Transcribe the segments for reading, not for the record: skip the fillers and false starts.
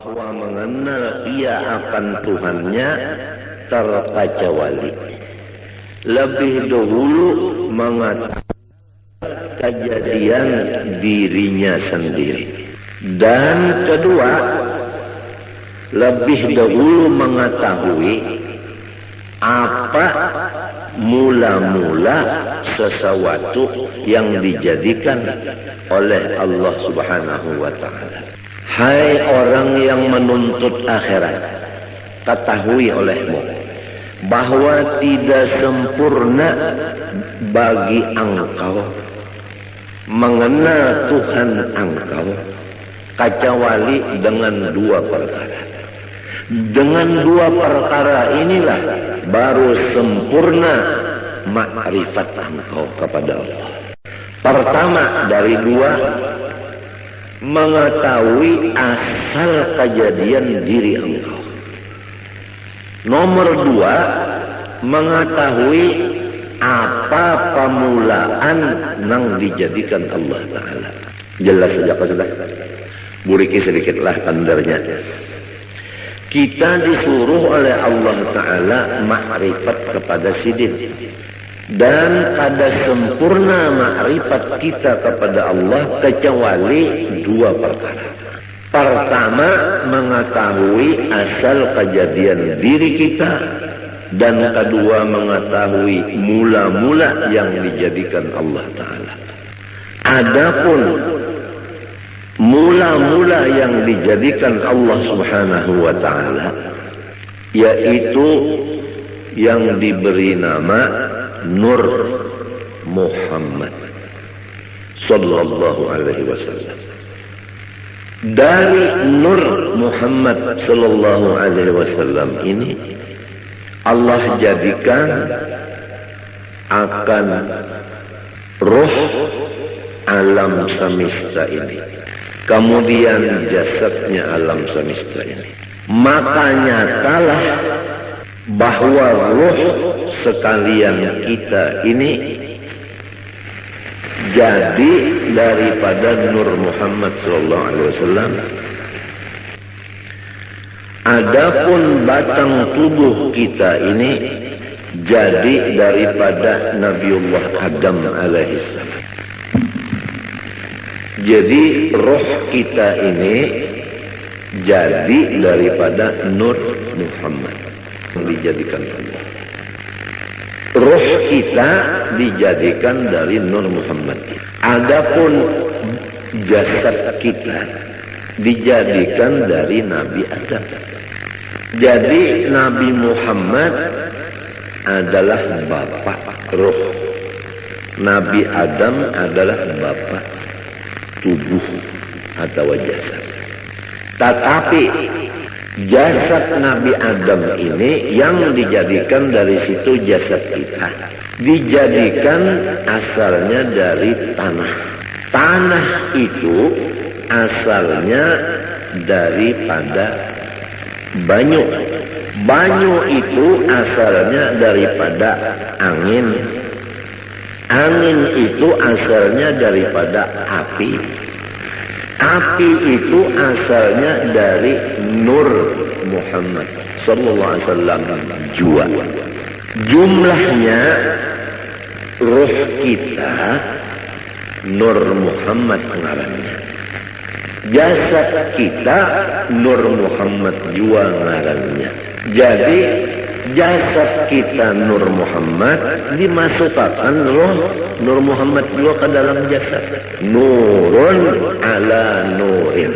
bahwa mengenal ia akan Tuhannya terkecuali. Lebih dahulu mengatakan kejadian dirinya sendiri. Dan kedua, lebih dahulu mengetahui apa mula-mula sesuatu yang dijadikan oleh Allah Subhanahu wa ta'ala. Hai orang yang menuntut akhirat, ketahui olehmu bahwa tidak sempurna bagi engkau mengenal Tuhan engkau kecuali dengan dua perkara. Dengan dua perkara inilah baru sempurna makrifat engkau kepada Allah. Pertama dari dua, mengetahui asal kejadian diri engkau. Nomor dua, mengetahui apa permulaan yang dijadikan Allah Ta'ala. Jelas saja apa sudah? Buriki sedikitlah tandarnya. Kita disuruh oleh Allah Ta'ala makrifat kepada sidin. Dan ada sempurna makrifat kita kepada Allah kecuali dua perkara. Pertama, mengetahui asal kejadian diri kita. Dan kedua, mengetahui mula-mula yang dijadikan Allah Ta'ala. Adapun mula-mula yang dijadikan Allah Subhanahu wa ta'ala, yaitu yang diberi nama Nur Muhammad sallallahu alaihi wasallam. Dari Nur Muhammad sallallahu alaihi wasallam ini Allah jadikan akan roh alam semesta ini, kemudian jasadnya alam semesta ini. Maka nyatalah bahwa roh sekalian kita ini jadi daripada Nur Muhammad sallallahu alaihi wasallam. Adapun batang tubuh kita ini jadi daripada Nabiullah Adam alaihissalam. Jadi roh kita ini jadi daripada Nur Muhammad yang dijadikan Allah. Roh kita dijadikan dari Nur Muhammad. Adapun jasad kita dijadikan dari Nabi Adam. Jadi Nabi Muhammad adalah bapak roh. Nabi Adam adalah bapak tubuh atau jasad. Tetapi jasad Nabi Adam ini yang dijadikan dari situ jasad kita, dijadikan asalnya dari tanah. Tanah itu asalnya daripada banyu. Banyu itu asalnya daripada angin. Angin itu asalnya daripada api. Api itu asalnya dari Nur Muhammad sallallahu alaihi wasallam jua. Jumlahnya roh kita Nur Muhammad ngarannya. Jasad kita Nur Muhammad jua ngarannya. Jadi jasad kita Nur Muhammad dimasukkan roh Nur Muhammad juga ke dalam jasad. Nurun ala nurin.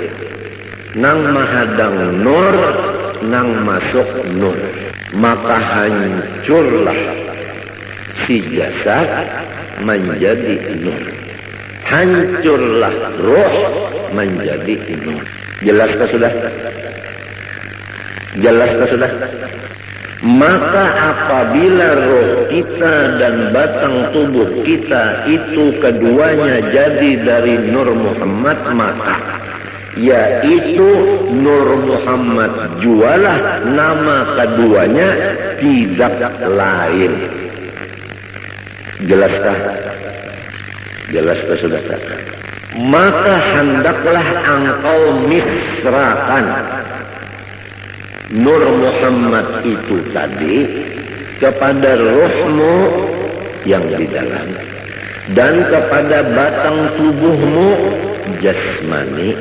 Nang mahadang nur, nang masuk nur. Maka hancurlah si jasad menjadi nur. Hancurlah roh menjadi nur. Jelaskah sudah? Jelaskah sudah? Maka apabila roh kita dan batang tubuh kita itu keduanya jadi dari Nur Muhammad, maka yaitu Nur Muhammad jualah nama keduanya tidak lain. Jelaskah? Jelaskah saudara? Maka hendaklah engkau misrakan Nur Muhammad itu tadi kepada ruhmu yang di dalam dan kepada batang tubuhmu jasmani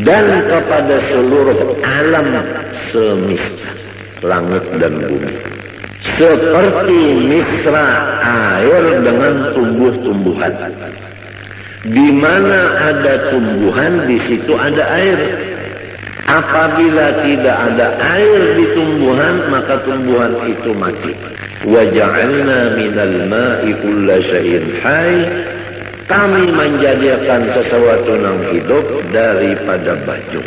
dan kepada seluruh alam semesta langit dan bumi, seperti misra air dengan tumbuh-tumbuhan. Di mana ada tumbuhan, di situ ada air. Apabila tidak ada air di tumbuhan, maka tumbuhan itu mati. Wa ja'alna minal ma'i kulla syai'in hayy. Kami menjadikan sesuatu yang hidup daripada baju.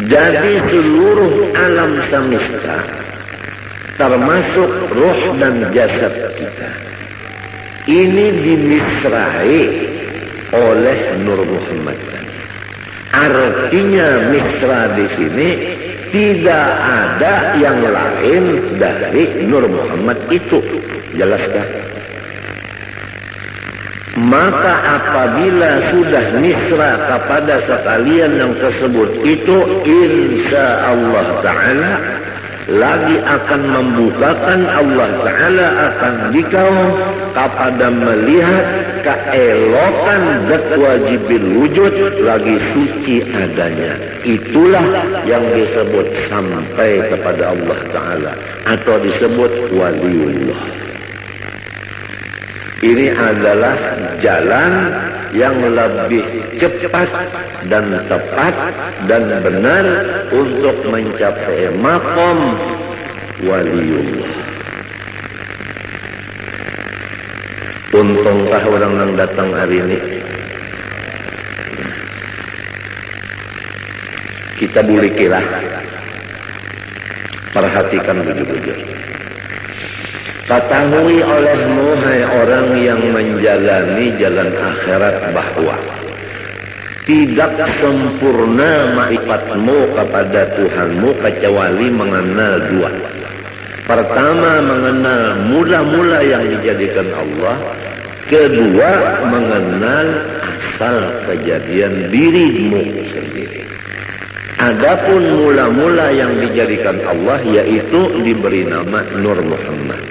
Jadi seluruh alam semesta, termasuk ruh dan jasad kita, ini dimisrai oleh Nur Muhammad. Artinya misra di sini tidak ada yang lain dari Nur Muhammad itu. Jelaskan. Maka apabila sudah misra kepada sekalian yang tersebut itu, insya Allah Ta'ala lagi akan membukakan, Allah Ta'ala akan dikau kepada melihat keelokan zat wajibil wujud lagi suci adanya. Itulah yang disebut sampai kepada Allah Ta'ala atau disebut waliullah. Ini adalah jalan yang lebih cepat dan tepat dan benar untuk mencapai maqam waliullah. Untungkah orang yang datang hari ini? Kita bulikilah. Perhatikan bujur-bujur. Ketahui olehmu, hai orang yang menjalani jalan akhirat, bahwa tidak sempurna ma'rifatmu kepada Tuhanmu kecuali mengenal dua. Pertama, mengenal mula-mula yang dijadikan Allah. Kedua, mengenal asal kejadian dirimu sendiri. Adapun mula-mula yang dijadikan Allah, yaitu diberi nama Nur Muhammad.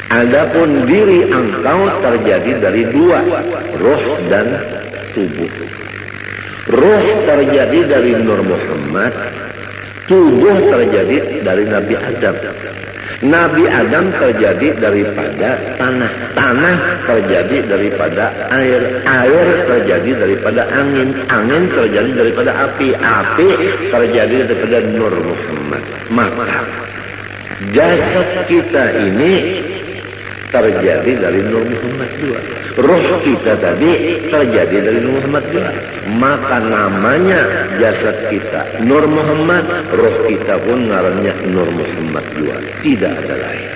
Adapun diri engkau terjadi dari dua, ruh dan tubuh. Ruh terjadi dari Nur Muhammad, tubuh terjadi dari Nabi Adam. Nabi Adam terjadi daripada tanah, tanah terjadi daripada air, air terjadi daripada angin, angin terjadi daripada api, api terjadi daripada Nur Muhammad. Maka jasad kita ini terjadi dari Nur Muhammad juga. Ruh kita tadi terjadi dari Nur Muhammad juga. Maka namanya jasad kita Nur Muhammad, ruh kita pun ngarannya Nur Muhammad juga. Tidak ada lain.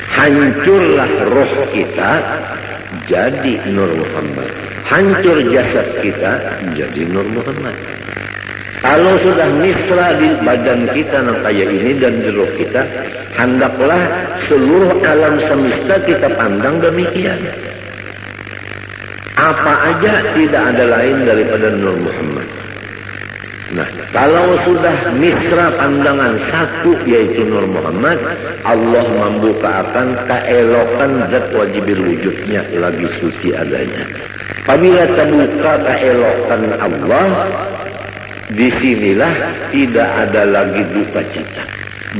Hancurlah ruh kita jadi Nur Muhammad. Hancur jasad kita jadi Nur Muhammad. Kalau sudah misra di badan kita yang kayak ini dan di ruh kita, hendaklah seluruh alam semesta kita pandang demikian. Apa aja tidak ada lain daripada Nur Muhammad. Nah, kalau sudah misra pandangan satu yaitu Nur Muhammad, Allah membukakan keelokan zat wajibil wujudnya lagi suci adanya. Apabila terbuka keelokan Allah, disinilah tidak ada lagi duka cita.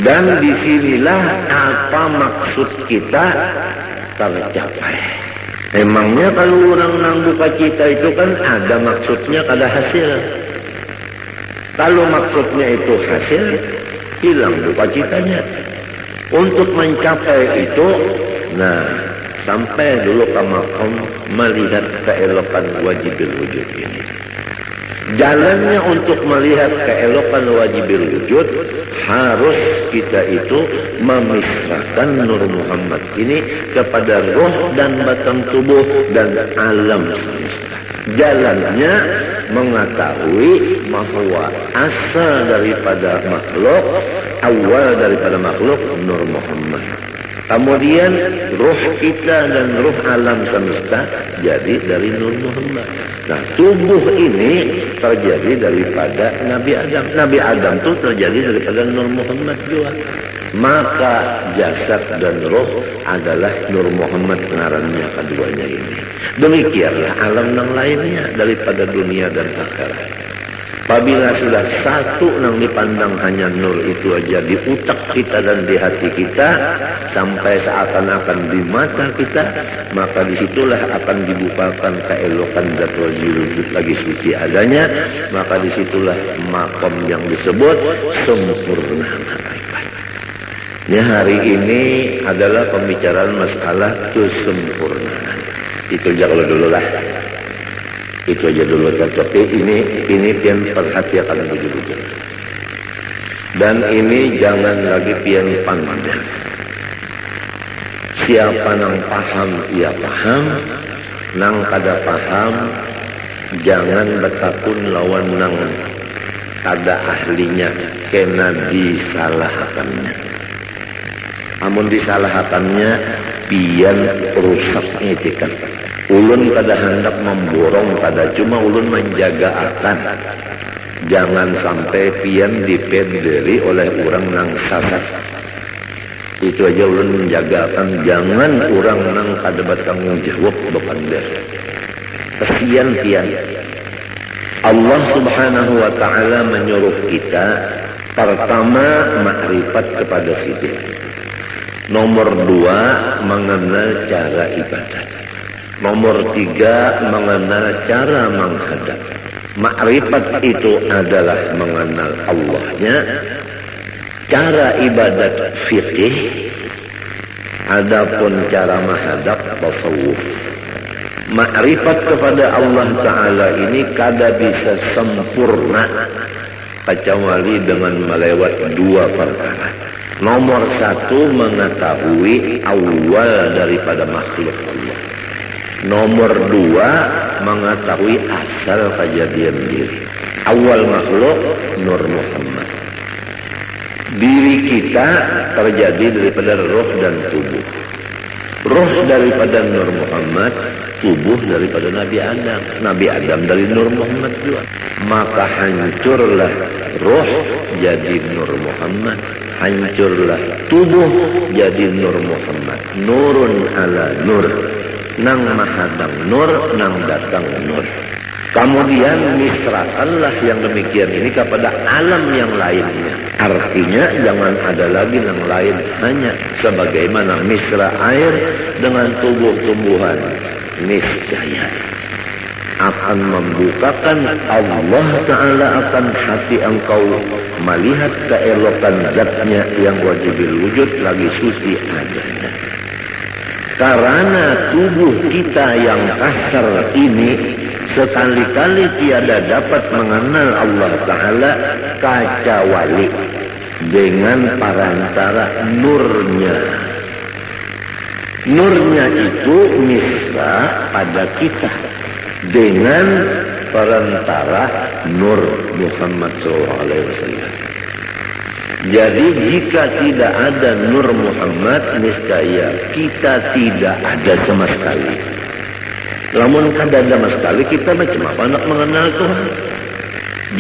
Dan disinilah apa maksud kita tercapai. Emangnya kalau orang nang duka cita itu kan ada maksudnya, ada hasil. Kalau maksudnya itu hasil, hilang duka citanya. Untuk mencapai itu, nah, sampai dulu ke maqam melihat keelokan wajibil wujud ini. Jalannya untuk melihat keelokan wajibil wujud, harus kita itu memisahkan Nur Muhammad ini kepada roh dan batang tubuh dan alam semesta. Jalannya mengetahui bahwa asal daripada makhluk, awal daripada makhluk Nur Muhammad. Kemudian ruh kita dan ruh alam semesta jadi dari Nur Muhammad. Nah, tubuh ini terjadi daripada Nabi Adam. Nabi Adam itu terjadi daripada Nur Muhammad juga. Maka jasad dan roh adalah Nur Muhammad ngarannya keduanya ini. Demikianlah alam yang lainnya daripada dunia dan akhirat. Apabila sudah satu yang dipandang hanya nur itu aja di utak kita dan di hati kita, sampai seakan-akan di mata kita, maka disitulah akan dibukakan keelokan zat wujud lagi suci adanya, maka disitulah makom yang disebut sempurna ma'rifat. Ini hari ini adalah pembicaraan masalah kesempurnaan. Itu aja kalau dulu lah. Itu aja dulu, tapi ini pian perhatikan begitu. Dan ini jangan lagi pian pandang. Siapa nang paham ia paham, nang kada paham jangan bertakun lawan nang kada ahlinya, kena disalahkannya. Amun disalahkannya pian rusaknya cekat. Ulun kada hendak memborong, kada cuma ulun menjaga akan jangan sampai pian dipederi oleh orang nang salah. Itu aja ulun menjaga akan jangan orang nang kada bertanggung jawab bepander. Kesian pian. Allah Subhanahu wa taala menyuruh kita pertama makrifat kepada sisi. Nomor 2 mengenal cara ibadat. Nomor 3 mengenal cara menghadap. Makrifat itu adalah mengenal Allahnya. Cara ibadat fikih. Adapun cara menghadap tasawuf. Makrifat kepada Allah Ta'ala ini kada bisa sempurna kecuali dengan melewat 2 perkara. Nomor 1 mengetahui awal daripada makhluk Allah. Nomor 2 mengetahui asal kejadian diri. Awal makhluk Nur Muhammad. Diri kita terjadi daripada roh dan tubuh. Roh daripada Nur Muhammad, tubuh daripada Nabi Adam. Nabi Adam dari Nur Muhammad juga. Maka hancurlah roh jadi Nur Muhammad. Hancurlah tubuh jadi Nur Muhammad. Nurun ala nur. Nang mahadang nur, nang datang nur. Kemudian misrakanlah yang demikian ini kepada alam yang lainnya. Artinya jangan ada lagi yang lain, hanya sebagaimana misra air dengan tumbuh-tumbuhan. Niscaya akan membukakan Allah Ta'ala akan hati engkau melihat keelokan zatnya yang wajibil wujud lagi suci adanya. Karena tubuh kita yang kasar ini sekali-kali tiada dapat mengenal Allah Ta'ala kecuali dengan perantara nurnya. Nurnya itu misra pada kita dengan perantara Nur Muhammad SAW. Jadi jika tidak ada Nur Muhammad, niscaya kita tidak ada sama sekali. Namun kada ada sama sekali, kita macam apa nak mengenal Tuhan?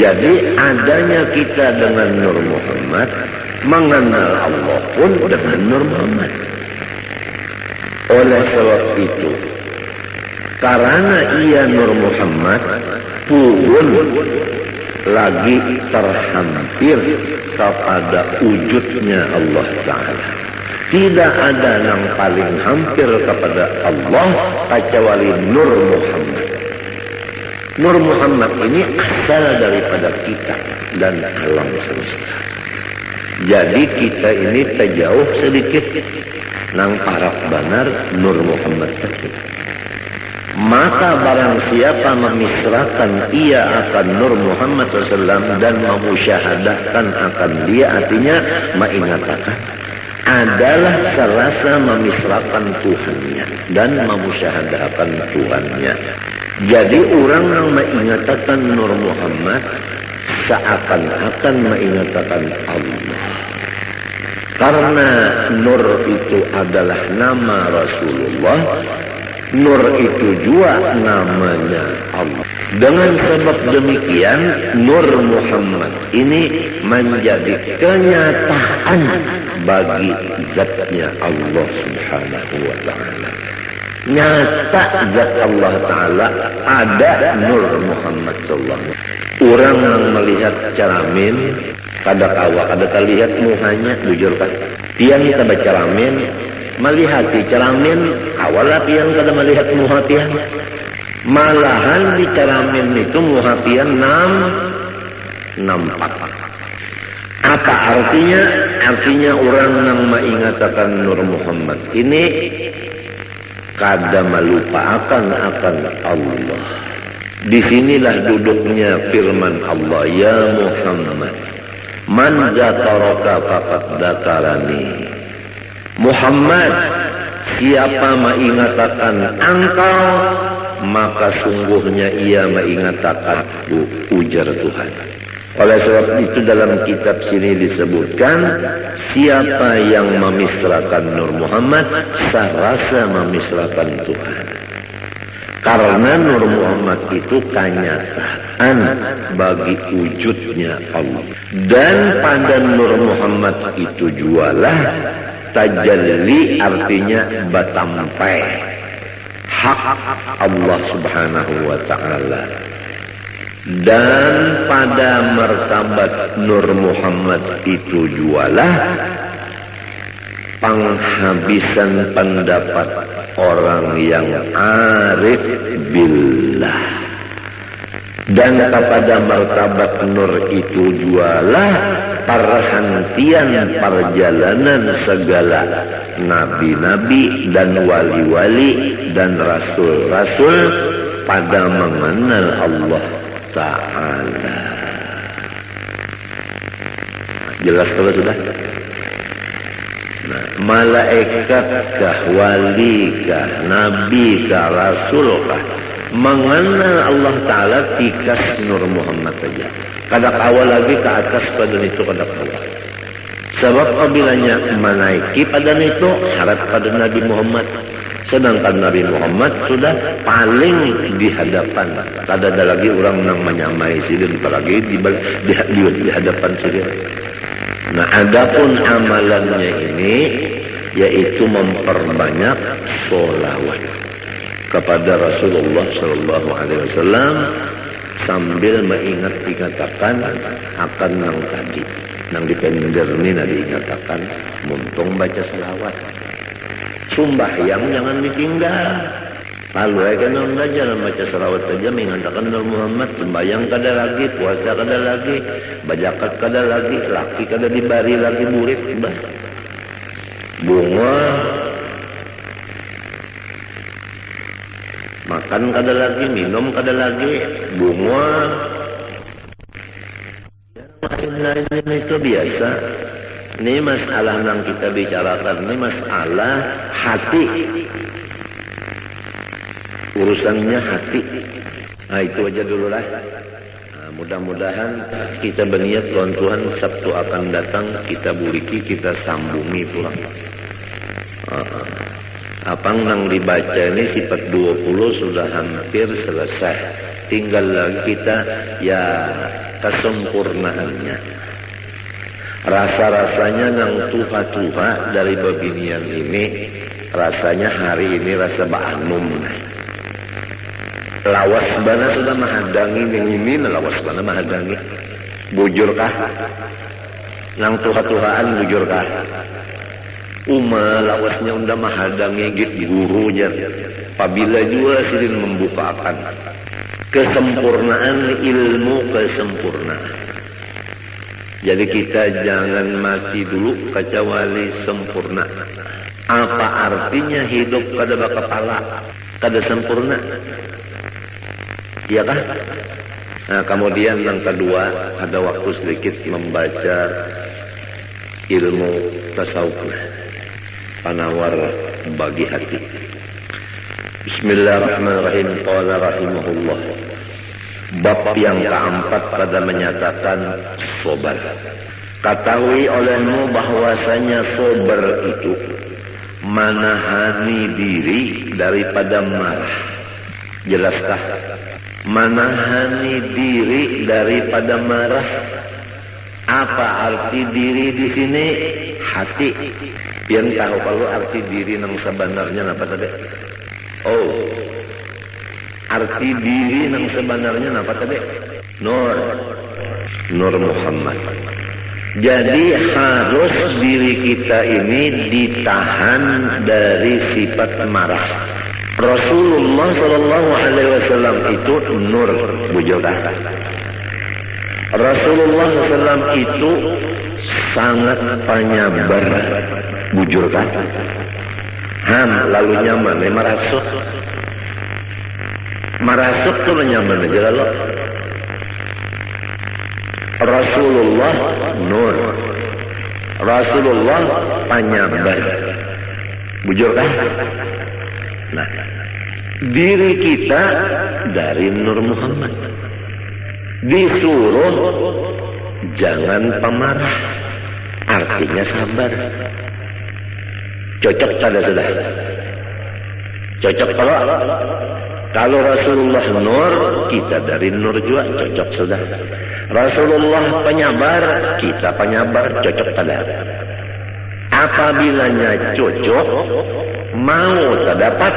Jadi adanya kita dengan Nur Muhammad, mengenal Allah pun dengan Nur Muhammad. Oleh sebab itu, karena ia Nur Muhammad pun lagi terhampir kepada wujudnya Allah Ta'ala. Tidak ada yang paling hampir kepada Allah kecuali Nur Muhammad. Nur Muhammad ini asal daripada kita dan alam semesta. Jadi kita ini terjauh sedikit nang parak benar Nur Muhammad tersebut. Maka barang siapa memisrakan ia akan Nur Muhammad SAW dan memusyahadahkan akan dia, artinya mengatakan adalah serasa memisrakan Tuhannya dan memusyahadahkan Tuhannya. Jadi orang yang mengatakan Nur Muhammad seakan-akan mengatakan Allah. Karena Nur itu adalah nama Rasulullah, Nur itu juga namanya Allah. Dengan sebab demikian, Nur Muhammad ini menjadi kenyataan bagi zatnya Allah Subhanahu wa Ta'ala. Nyata zat Allah Ta'ala ada Nur Muhammad sallallahu. Orang yang melihat ceramin, kada kawa, kada terlihat muhanya, bujur kan? Tiang kita berceramin, melihat di ceramin, kawalah tiang kada melihat muha tiang. Malahan di ceramin itu muha tiang nampak. Apa artinya? Artinya orang yang mengingatkan Nur Muhammad ini kada melupakan akan Allah. Disinilah duduknya firman Allah, ya Muhammad, man zakaraka faqad zakarani. Muhammad, siapa mengingatkan engkau, maka sungguhnya ia mengingatkan aku, ujar Tuhan. Oleh sebab itu dalam kitab sini disebutkan, siapa yang memisrakan Nur Muhammad, serasa memisrakan Tuhan. Karena Nur Muhammad itu kenyataan bagi wujudnya Allah. Dan pada Nur Muhammad itu jualah tajalli, artinya batampai hak Allah Subhanahu wa Ta'ala. Dan pada martabat Nur Muhammad itu jualah penghabisan pendapat orang yang arif billah. Dan kepada martabat Nur itu jualah perhentian perjalanan segala nabi-nabi dan wali-wali dan rasul-rasul pada mengenal Allah Ta'ala. Jelas kalau sudah? Nah, malaikatkah, walikah, nabikah, rasulkah, mengenal Allah Ta'ala tikas Nur Muhammad saja. Kada kawal lagi ke atas pada itu kada kawal. Sebab apabila menaiki pada itu syarat pada Nabi Muhammad. Sedangkan Nabi Muhammad sudah paling di hadapan. Kada ada lagi orang yang menyamai sidin, apalagi di hadapan sidin. Nah, adapun amalannya ini yaitu memperbanyak sholawat kepada Rasulullah Sallallahu Alaihi Wasallam sambil dikatakan akan nang tadi, nang dipender ini diingatakan muntung baca selawat. Sumbahyang jangan ditinggal. Lalu aja nang belajar baca selawat saja mengatakan Nur Muhammad. Sembahyang kada lagi, puasa kada lagi, bajakat kada lagi, laki kada dibari lagi murid, bunga makan kada lagi, minum kada lagi, bunga lain-lain itu biasa. Ini masalah yang kita bicarakan, ini masalah hati. Urusannya hati. Nah, itu aja dulu lah. Nah, mudah-mudahan kita berniat Tuhan Sabtu akan datang kita buriki, kita sambungi pulang. Apa yang dibaca ini sifat 20 sudah hampir selesai. Tinggal lagi kita ya kesempurnaannya. Rasa-rasanya yang tuha-tuha dari babinian ini, rasanya hari ini rasa ba'anum. Lawas bana sudah mahadangi yang ini, lawas bana mahadangi. Bujurkah? Nang tuha-tuhaan bujurkah? Lawasnya unda mahadangi git guru jar. Apabila juga sidin membukakan kesempurnaan ilmu, kesempurnaan. Jadi kita jangan mati dulu kecuali sempurna. Apa artinya hidup kada bakapala, kada sempurna? Iya kan? Nah, kemudian yang kedua, ada waktu sedikit membaca ilmu tasawuf, penawar bagi hati. Bismillahirrahmanirrahim. Qala rahimahullah. Bab yang keempat pada menyatakan sobar. Ketahui olehmu bahwasanya sabar itu menahani diri daripada marah. Jelaskah? Menahani diri daripada marah. Apa arti diri di sini? Hati. Yang tahu kalau arti diri yang sebenarnya apa tadi? Oh, arti diri yang sebenarnya apa tadi? Nur Muhammad. Jadi harus diri kita ini ditahan dari sifat marah. Rasulullah Shallallahu Alaihi Wasallam itu nur, bujukan. Rasulullah SAW itu sangat penyabar, bujurkan. Lalu nyaman, marasuk tuh nyaman aja lalu. Rasulullah nur, Rasulullah penyabar, bujurkan. Nah, diri kita dari Nur Muhammad disuruh jangan pemarah, artinya sabar. Cocok pada sudah. Cocok kalau Rasulullah nur, kita dari nur juga cocok sudah. Rasulullah penyabar, kita penyabar, cocok pada. Apabila cocok, mau terdapat.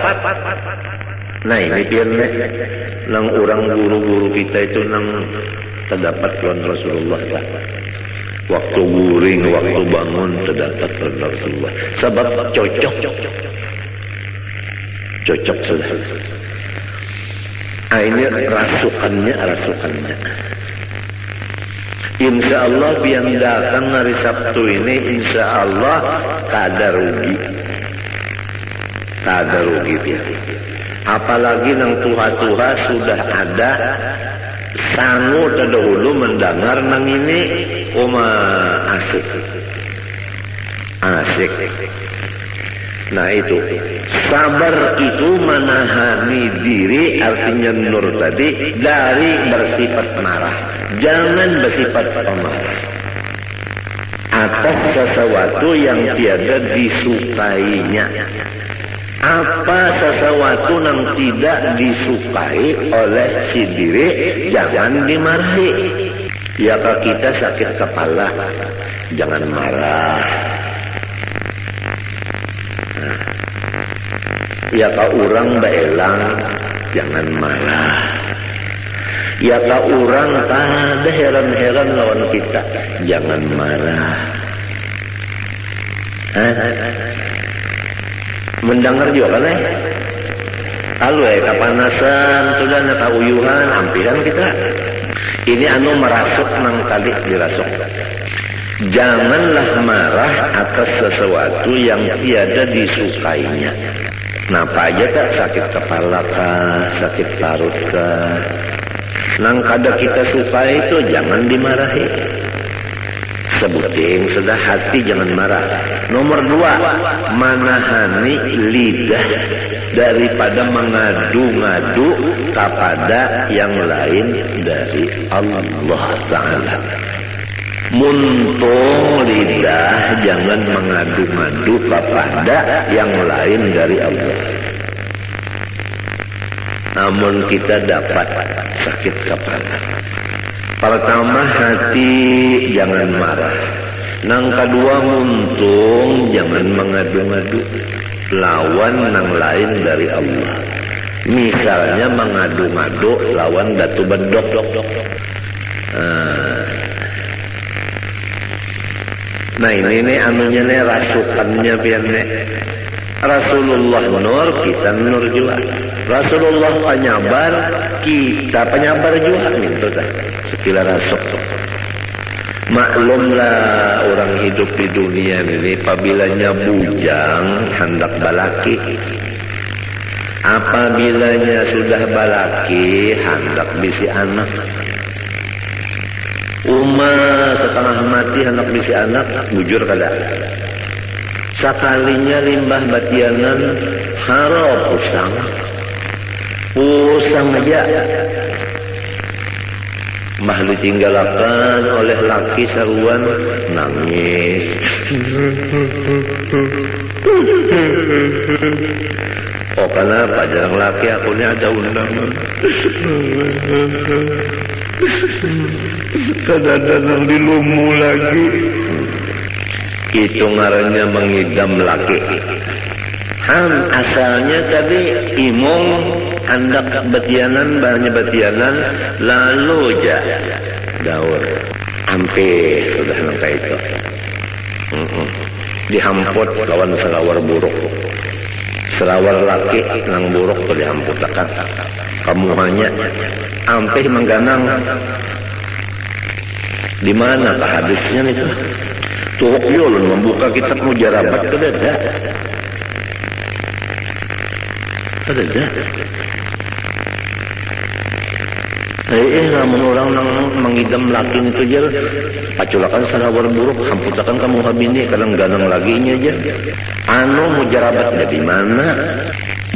Nah ini biarlah nang orang guru-guru kita itu nang terdapat lawan Rasulullah tak. Waktu guring, waktu bangun terdapat lawan Rasulullah. Sebab cocok sudah. Ini rasukannya. Insya Allah biar datang hari Sabtu ini, insya Allah kada rugi biar. Apalagi nang tuha-tuha sudah ada sangu terdahulu mendengar nang ini asik. Nah itu sabar itu menahani diri, artinya nur tadi, dari bersifat marah. Jangan bersifat pemarah atas sesuatu yang tiada disukainya. Apa sesuatu yang tidak disukai oleh si diri, jangan dimarahi. Ya kalau kita sakit kepala, jangan marah. Ya kalau orang beelang, jangan marah. Ya kalau orang ada heran-heran lawan kita, jangan marah. Mendengar juga kan kalau kepanasan sudah kauyuhan ampiran kita ini merasuk nang kali dirasuk. Janganlah marah atas sesuatu yang tiada disukainya. Napa aja tak sakit kepala kah, sakit parut kah, nang kada kita suka itu jangan dimarahi. Sebuting sudah hati jangan marah. Nomor 2, menahani lidah daripada mengadu-ngadu kepada yang lain dari Allah Ta'ala. Muntung lidah jangan mengadu-ngadu kepada yang lain dari Allah. Namun kita dapat sakit kepala. Pertama hati jangan marah. Nang kedua muntung jangan mengadu-ngadu lawan nang lain dari Allah. Misalnya mengadu-ngadu lawan datu bedok. Nah ini anunya nih rasukannya biarnya. Rasulullah nur, kita nur juga. Rasulullah penyabar, kita penyabar juga. Itu dah sekilas rasuk. Maklumlah orang hidup di dunia ini, apabilanya bujang hendak balaki. Apabilanya sudah balaki hendak bisi anak. Setengah mati hendak bisi anak, bujur kada. Sekalinya limbah batianan harap usang aja. mah ditinggalakan oleh laki saruan nangis. Oh kenapa jarang laki aku ini ada undangan. Kadang-kadang dilumu lagi. Itu ngarannya mengidam laki. Asalnya tadi imong hendak betianan banyak betianan lalu aja daur ampe sudah nangka itu dihamput lawan selawar buruk selawar laki nang buruk tuh dihamput akan kamu hanya ampe mengganang di mana kah hadisnya itu tuhuk yulun membuka kitab mujarabat ke dada ada dah. Namun orang nang mengidam laki itu aja, paculakan salawar buruk, hamputakan kamu habini, kadang ganang laginya aja. Anu mujarabat jadi mana?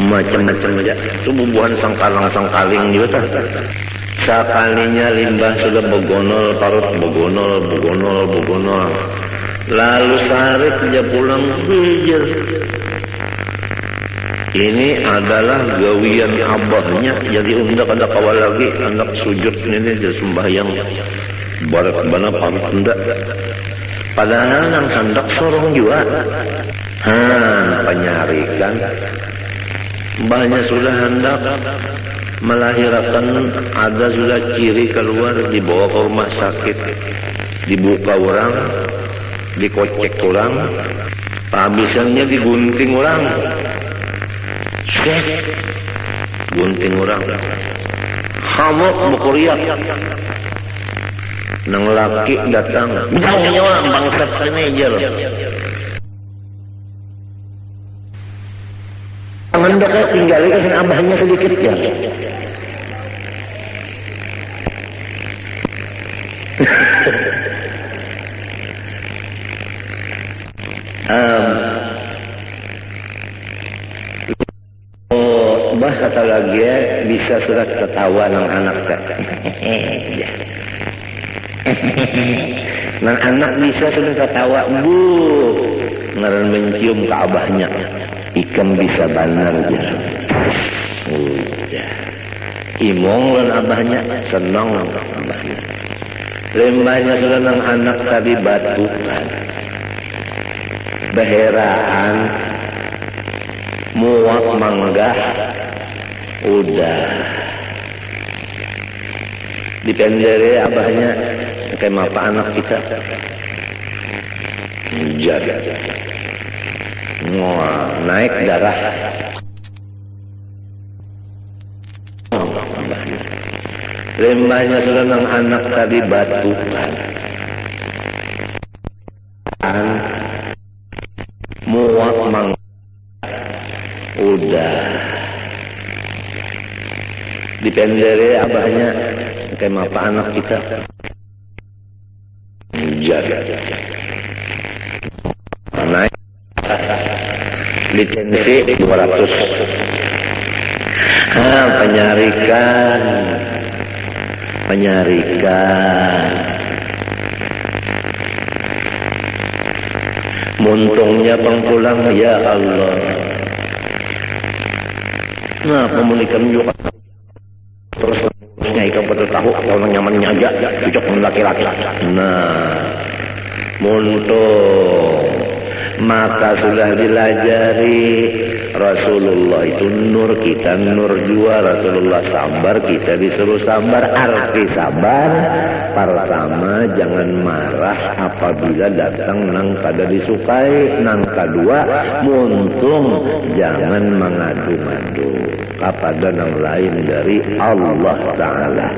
Macam-macam aja. Itu bubuhan sangkaling juga tak. Sekalinya limbah sudah begonol, parut begonol. Lalu sarit dia pulang hijir. Ini adalah gawian abahnya. Jadi undak ada kawal lagi anak sujud ini dia sembahyang barat bana parut undak. Padahal nang hendak sorong juga. Penyarikan. Mbahnya sudah hendak melahirkan, ada sudah ciri keluar, dibawa ke rumah sakit, dibuka orang, dikocek orang, habisannya digunting orang. Gunting orang hamuk mukuriak nang laki datang jauhnya orang bangsat sini aja loh ngendoknya tinggalin ke abahnya sedikit ya Bah kata lagi ya, bisa surat ketawa nang anak tak. Nang anak bisa sudah ketawa, bu, ngaran mencium ke abahnya, ikan bisa banar je. Udah, imong lan abahnya senang nang abahnya. Lembahnya sudah nang anak tadi batukan, beheraan. Muak manggah udah dipendere abahnya kayak apa anak kita jaga naik darah lembahnya sudah nang anak tadi batukan muak manggah udah dipendere abahnya kayak apa anak kita jaga naik lisensi 200 penyarikan muntungnya pengpulang ya Allah. Nah, pemunikan juga terus ikan betul tahu kalau nyamannya aja cocok dengan laki-laki. Nah, muntung maka sudah dilajari Rasulullah itu nur, kita nur juga. Rasulullah sabar, kita disuruh sabar. Arti sabar pertama jangan marah apabila datang nang kada disukai, nang kedua muntung jangan mengadu-madu kepada nang lain dari Allah Ta'ala.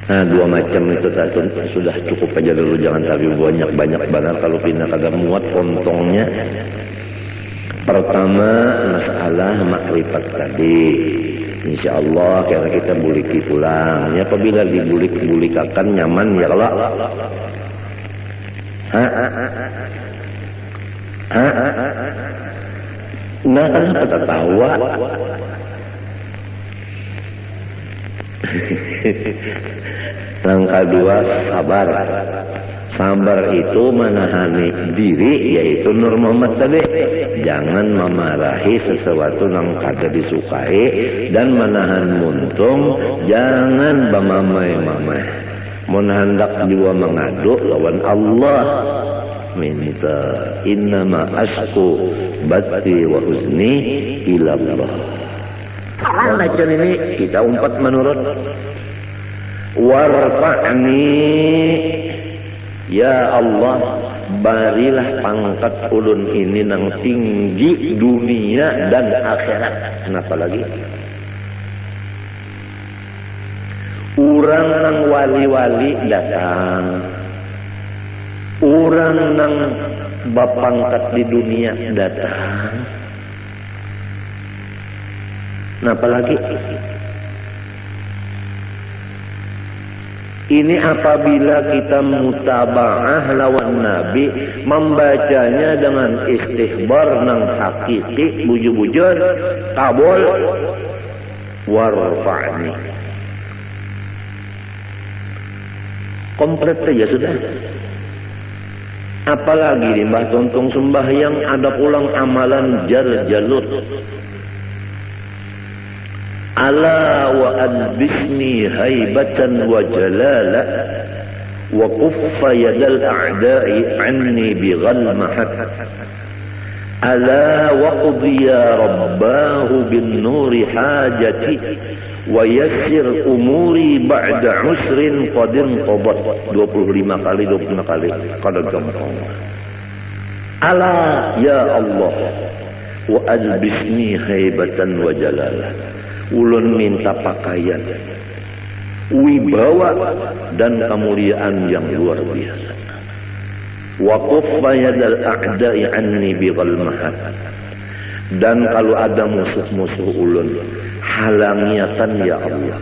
Nah, dua macam itu sudah cukup aja dulu, jangan tapi banyak banget kalau pindah kagak muat pontongnya. Pertama masalah makrifat tadi, insya Allah karena kita buliki pulang ya, apabila dibulik-bulikakan nyaman ya kalau nah kenapa tertawa Langkah dua, sabar. Sabar itu menahani diri, yaitu Nur Muhammad tadi. Jangan memarahi sesuatu yang kada disukai dan menahan muntung. Jangan bamamai-mamai. Mun hendak juga mengadu lawan Allah. Minta innama asku bati wa huzni ila Allah. Bacaan ini kita umpat menurut warfa'ni ya Allah, barilah pangkat ulun ini nang tinggi dunia dan akhirat. Kenapa lagi? Urang nang wali-wali datang, urang nang bapangkat di dunia datang. Kenapa lagi? Ini apabila kita mutaba'ah lawan Nabi, membacanya dengan istihbar nang hakiki, bujur-bujur, kabul, warfa'ni. Komplit saja sudah. Apalagi di Mbah Tontong sembahyang ada pulang amalan jar-jalut. Ala wa adbisni haibatan wa jalala wa kuffa yadal a'da'i anni bighalmahat. Ala wa qudhiya rabbahu bin nuri hajati wa yassir umuri ba'da usrin qadin qabat. 25 kali kada gampang. Ala ya Allah wa adbisni haibatan wa jalala. Ulun minta pakaian, wibawa dan kemuliaan yang luar biasa. Wa kuffa yadal a'da'i anni bighalmahat. Dan kalau ada musuh-musuh ulun, halangiatan ya Allah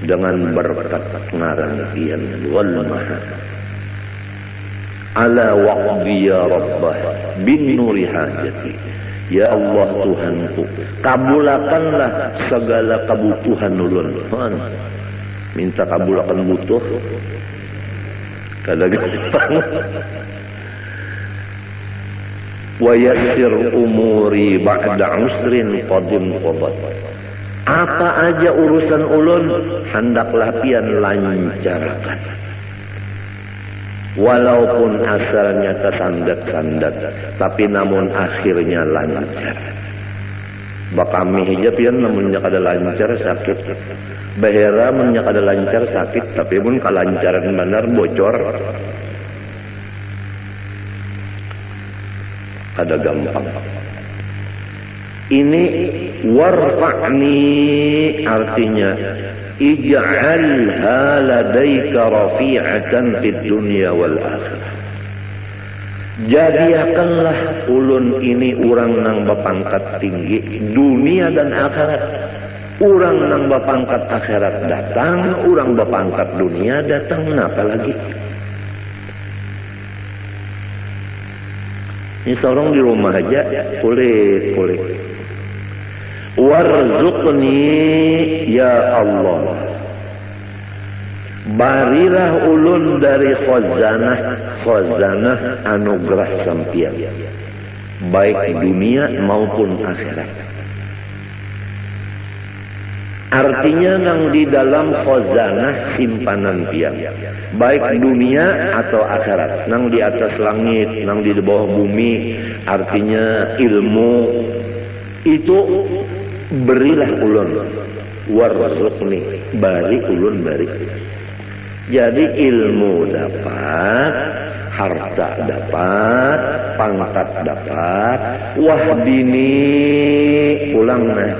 dengan berkat ngarangian wal mahat. Ala waqdi ya rabbah bin nuri hajati. Ya Allah Tuhanku, kabulakanlah segala kebutuhan ulun. Minta kabulakan butuh kada gampang. Wa yassir umuri ba'da usrin qadim qabat. Apa aja urusan ulun hendaklah pian lancarkan. Walaupun asalnya tersandat-sandat, tapi namun akhirnya lancar. Bakami hijab pian namunnya kada lancar sakit. Bahera munnya kada lancar sakit, tapi pun kalancaran benar bocor. Kada gampang. Ini warfa'ni artinya ij'alha ladaika rafi'atan fid dunya wal akhirah. Jadikanlah ulun ini urang nang bapangkat tinggi dunia dan akhirat. Urang nang bapangkat akhirat datang, urang bapangkat dunia datang. Apa lagi? Ini seorang di rumah aja kulit. Warzuqni ya Allah, barilah ulun dari khazanah anugerah sampian, baik dunia maupun akhirat. Artinya nang di dalam khazanah simpanan pian, baik dunia atau akhirat, nang di atas langit, nang di bawah bumi, artinya ilmu itu berilah ulun. Warzuqni, bari ulun bari. Jadi ilmu dapat, harta dapat, pangkat dapat, wahdini ulang nah.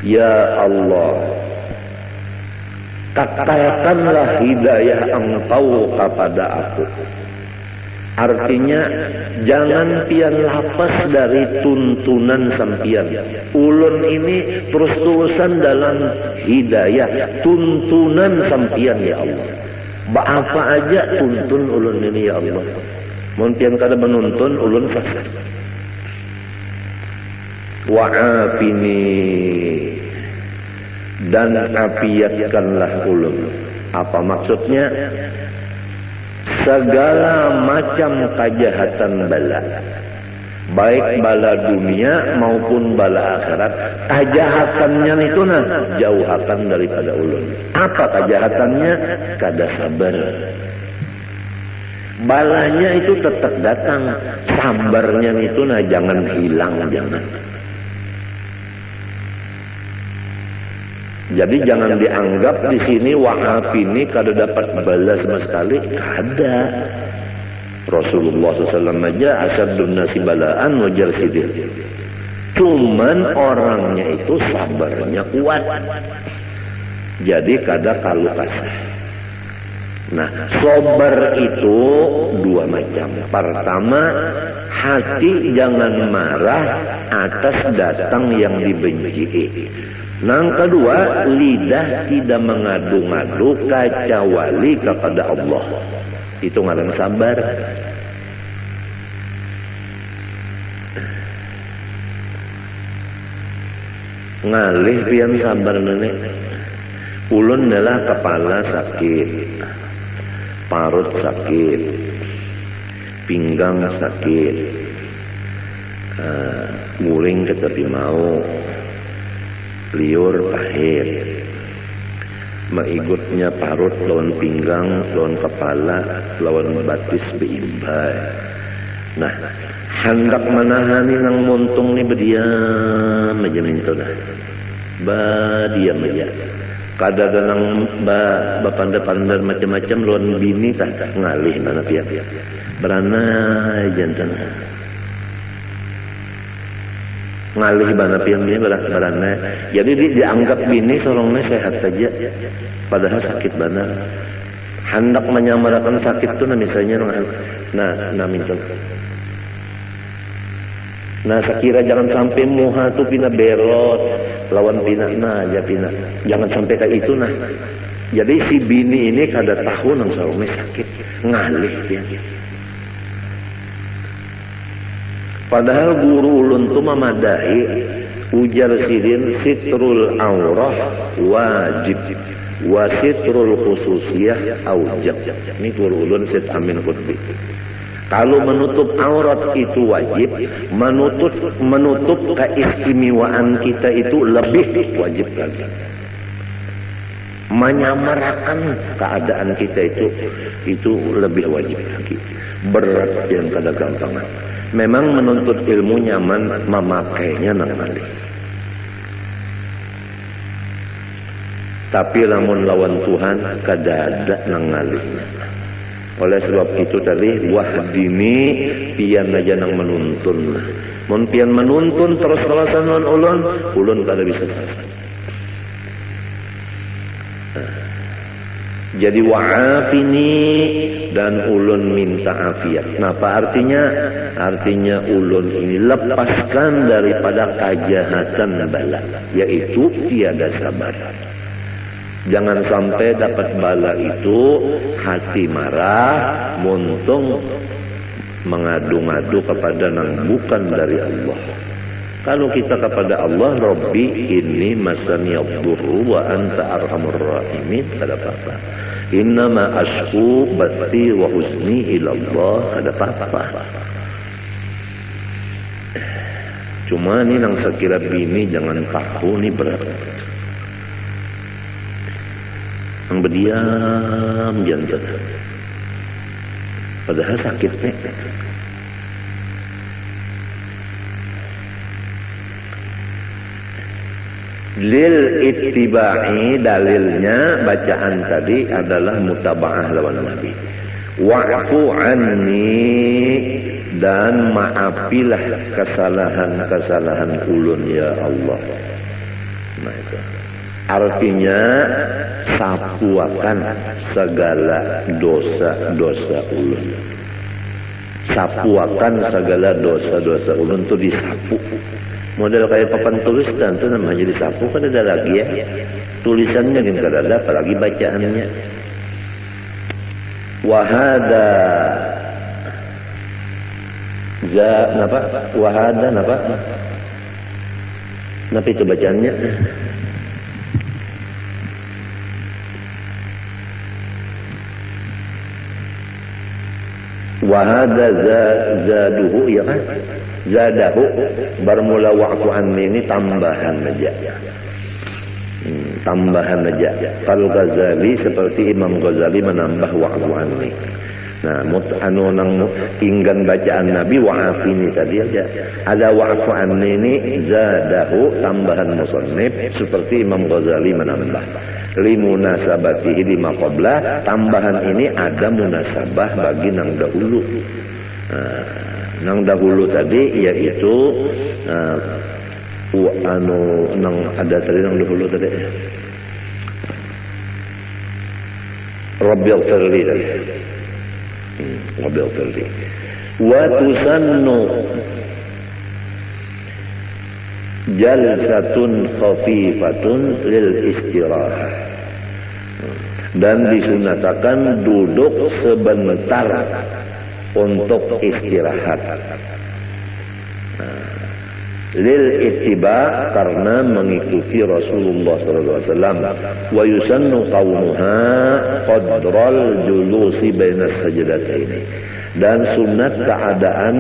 Ya Allah, katakanlah hidayah Engkau kepada aku. Artinya jangan pian lapas dari tuntunan sampian. Ulun ini terus-terusan dalam hidayah, tuntunan sampian ya Allah. Apa aja tuntun ulun ini ya Allah. Mun pian kada menuntun ulun sesat. Wa'afini dan afiatkanlah ulun. Apa maksudnya? Segala macam kejahatan bala, baik bala dunia maupun bala akhirat, kejahatannya itu jauhakan daripada ulun. Apa kejahatannya? Kada sabar. Balanya itu tetap datang, sabarnya itu jangan hilang, jangan. Jadi jangan dianggap di sini wa'afini kada dapat bala sama sekali, ada. Rasulullah SAW aja asyadun nasi balaan wajar sidir. Cuman orangnya itu sabarnya kuat. Jadi kada kalu kasih. Nah, sabar itu dua macam. Pertama, hati jangan marah atas datang yang dibenci. Yang kedua, lidah tidak mengadu-ngadu kecuali kepada Allah. Itu ngaran sabar. Ngalih pian sabar nenek. Ulun adalah kepala sakit, parut sakit, pinggang sakit, guling ke tepi mau, liur pahit, maigutnya parut lawan pinggang, lawan kepala, lawan batis beimbai. Nah, hendak menahani nang muntung ni berdiam aja minta dah, berdiam aja. Kadang-kadang bapanda-panda macam-macam lawan bini tak ngalih mana pihak beranai jantan ngalih mana pihak bini beranai. Jadi dianggap bini solongnya sehat saja padahal sakit benar. Hendak menyamarakan sakit tu misalnya nah minta. Nah, sekira jangan sampai muha tu pina berot lawan pina aja pina. Jangan sampai kayak itu nah. Jadi si bini ini kada tahu nang sarungnya sakit, ngalih dia. Padahal guru ulun tu mamadahi ujar sidin sitrul aurah wajib wa sitrul khususiyah aujab. Ini guru ulun Syed Amin Qutbi. Kalau menutup aurat itu wajib, menutup keistimewaan kita itu lebih wajib lagi. Menyamarkan keadaan kita itu lebih wajib lagi. Berat yang kada gampang. Memang menuntut ilmu nyaman, memakainya nang malih. Tapi lamun lawan Tuhan kada ada nang ngalihnya. Oleh sebab itu tadi wahdini pian aja nang menuntun. Mun pian menuntun terus-terusan ulun kada bisa selesai. Jadi wa'afini dan ulun minta afiat. Nah, apa artinya? Artinya ulun ini lepaskan daripada kejahatan bala, yaitu tiada sabar. Jangan sampai dapat bala itu hati marah, muntung mengadu-ngadu kepada nang bukan dari Allah. Kalau kita kepada Allah, Rabbi inni masani yadurru wa anta arhamur rahimin, kada apa-apa. Innama ashku bati wa huzni ilallah, kada apa-apa. Cuma ni nang sekira bini jangan kaku ni berat. Yang berdiam jantan. Padahal sakitnya. Lil ittiba'i, dalilnya bacaan tadi adalah mutaba'ah lawan Nabi. Wa'fu anni, dan maafilah kesalahan-kesalahan ulun ya Allah. Nah itu. Artinya sapuakan segala dosa-dosa ulun. Sapuakan segala dosa-dosa ulun itu disapu. Model kayak papan tulisan itu namanya disapu, kan ada lagi ya. Tulisannya kan kada ada, apalagi bacaannya. Wahada napa? Wahada napa? Napa itu bacaannya? Wa hadza zaduhu, ya kan? Zadahu bermula wa'fu anni ini tambahan aja. Tambahan aja. Al-Ghazali seperti Imam Ghazali menambah wa'fu anni. Nah, nang inggan bacaan Nabi wa'afini tadi aja. Ada wa'fu anni ini zadahu tambahan musannif seperti Imam Ghazali menambah. Limunasabatihi lima qabla, tambahan ini ada munasabah bagi nang dahulu. Nang dahulu tadi yaitu nang ada tadi nang dahulu tadi. Rabbil firli tadi. Rabbil firli. Wa tusannu jalsatun khafifatun lil istirahah, dan disunatakan duduk sebentar untuk istirahat. Lil ittiba, karena mengikuti Rasulullah SAW. Wa yusannu qawmuha qadral julusi bainas sajdataini, dan sunat keadaan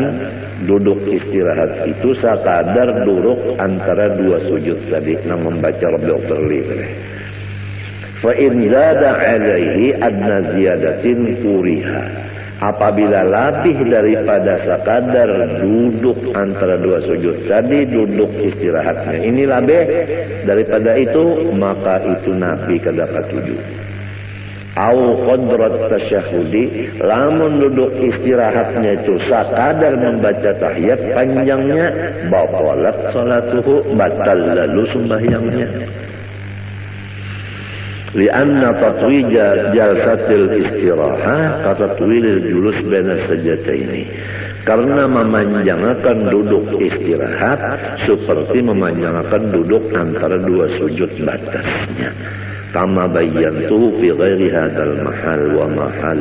duduk istirahat itu sekadar duduk antara dua sujud tadi, yang membaca Rabbil firli. Fa in zada alaihi adna ziyadatin kuriha, apabila lebih daripada sekadar duduk antara dua sujud tadi, duduk istirahatnya ini lebih daripada itu, maka itu Nabi kadapat tujuh. Au qadrat tasyahudi, lamun duduk istirahatnya itu sekadar membaca tahiyat panjangnya, batalat salatuhu, batal lalu sembahyangnya. Lianna tatwija jalsatil istirahah katatwilil julus baina sajdataini, karena memanjangkan duduk istirahat seperti memanjangkan duduk antara dua sujud batasnya. Kama bayyantu fi ghairi hadzal mahal wa mahal